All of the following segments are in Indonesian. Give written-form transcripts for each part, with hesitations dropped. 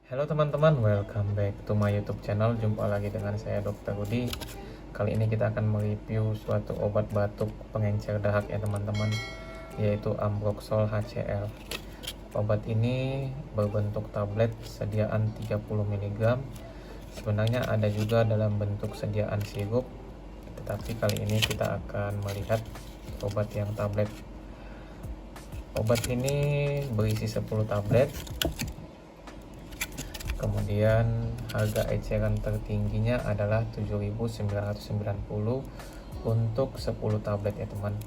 Halo teman-teman, welcome back to my YouTube channel. Jumpa lagi dengan saya Dr. Rudi. Kali ini kita akan mereview suatu obat batuk pengencer dahak ya teman-teman, yaitu Ambroxol HCl. Obat ini berbentuk tablet sediaan 30 mg. Sebenarnya ada juga dalam bentuk sediaan sirup, tetapi kali ini kita akan melihat obat yang tablet. Obat ini berisi 10 tablet. Kemudian harga eceran tertingginya adalah 7.990 untuk 10 tablet ya teman.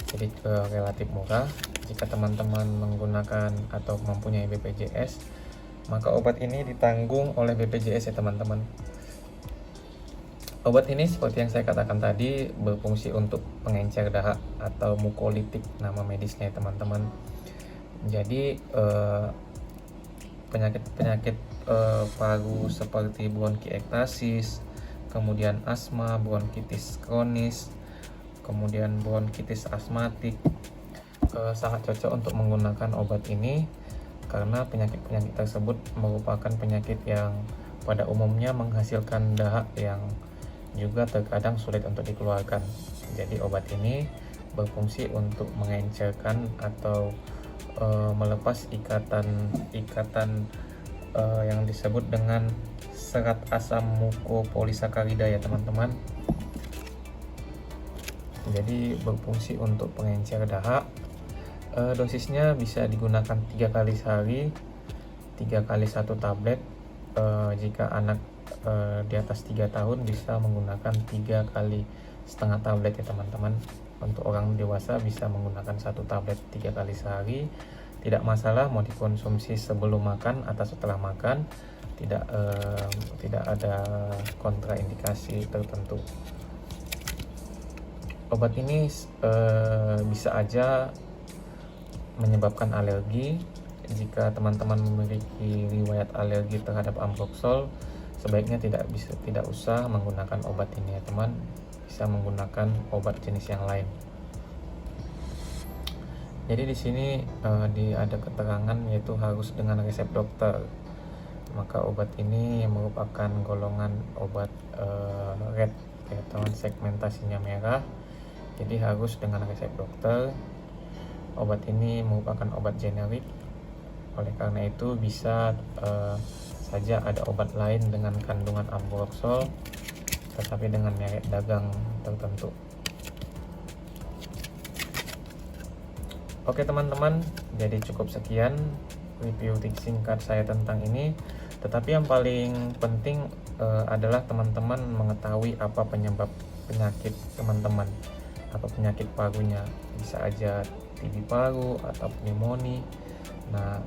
Jadi relatif murah. Jika teman-teman menggunakan atau mempunyai BPJS, maka obat ini ditanggung oleh BPJS ya teman-teman. Obat ini seperti yang saya katakan tadi berfungsi untuk pengencer dahak atau mukolitik nama medisnya ya teman-teman. Jadi penyakit-penyakit paru seperti bronkiektasis, kemudian asma, bronkitis kronis, kemudian bronkitis asmatik, sangat cocok untuk menggunakan obat ini karena penyakit-penyakit tersebut merupakan penyakit yang pada umumnya menghasilkan dahak yang juga terkadang sulit untuk dikeluarkan. Jadi obat ini berfungsi untuk mengencerkan atau melepas ikatan yang disebut dengan serat asam mukopolisakarida ya teman-teman. Jadi berfungsi untuk pengencer dahak. Dosisnya bisa digunakan 3 kali sehari, 3 kali 1 tablet. Jika anak di atas 3 tahun bisa menggunakan 3 kali setengah tablet ya teman-teman. Untuk orang dewasa bisa menggunakan 1 tablet 3 kali sehari. Tidak masalah mau dikonsumsi sebelum makan atau setelah makan. Tidak ada kontraindikasi tertentu. Obat ini bisa aja menyebabkan alergi. Jika teman-teman memiliki riwayat alergi terhadap Ambroxol, sebaiknya tidak usah menggunakan obat ini ya teman. Bisa menggunakan obat jenis yang lain. Jadi di sini ada keterangan yaitu harus dengan resep dokter. Maka obat ini merupakan golongan obat red ya teman, segmentasinya merah. Jadi harus dengan resep dokter. Obat ini merupakan obat generik. Oleh karena itu bisa saja ada obat lain dengan kandungan Ambroxol, tetapi dengan merek dagang tertentu. Oke teman-teman, jadi cukup sekian review singkat saya tentang ini. Tetapi yang paling penting adalah teman-teman mengetahui apa penyebab penyakit teman-teman, apa penyakit parunya. Bisa aja TB paru atau pneumonia. Nah,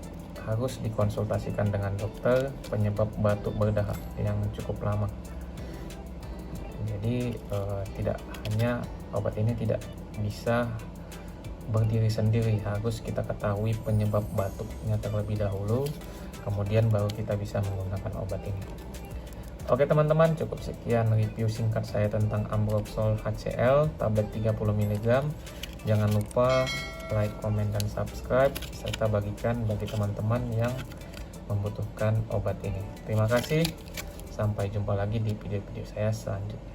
harus dikonsultasikan dengan dokter penyebab batuk berdahak yang cukup lama. Jadi tidak hanya obat ini tidak bisa berdiri sendiri, harus kita ketahui penyebab batuknya terlebih dahulu, kemudian baru kita bisa menggunakan obat ini. Oke teman-teman, cukup sekian review singkat saya tentang Ambroxol HCl tablet 30 mg. Jangan lupa like, comment, dan subscribe, serta bagikan bagi teman-teman yang membutuhkan obat ini. Terima kasih, sampai jumpa lagi di video-video saya selanjutnya.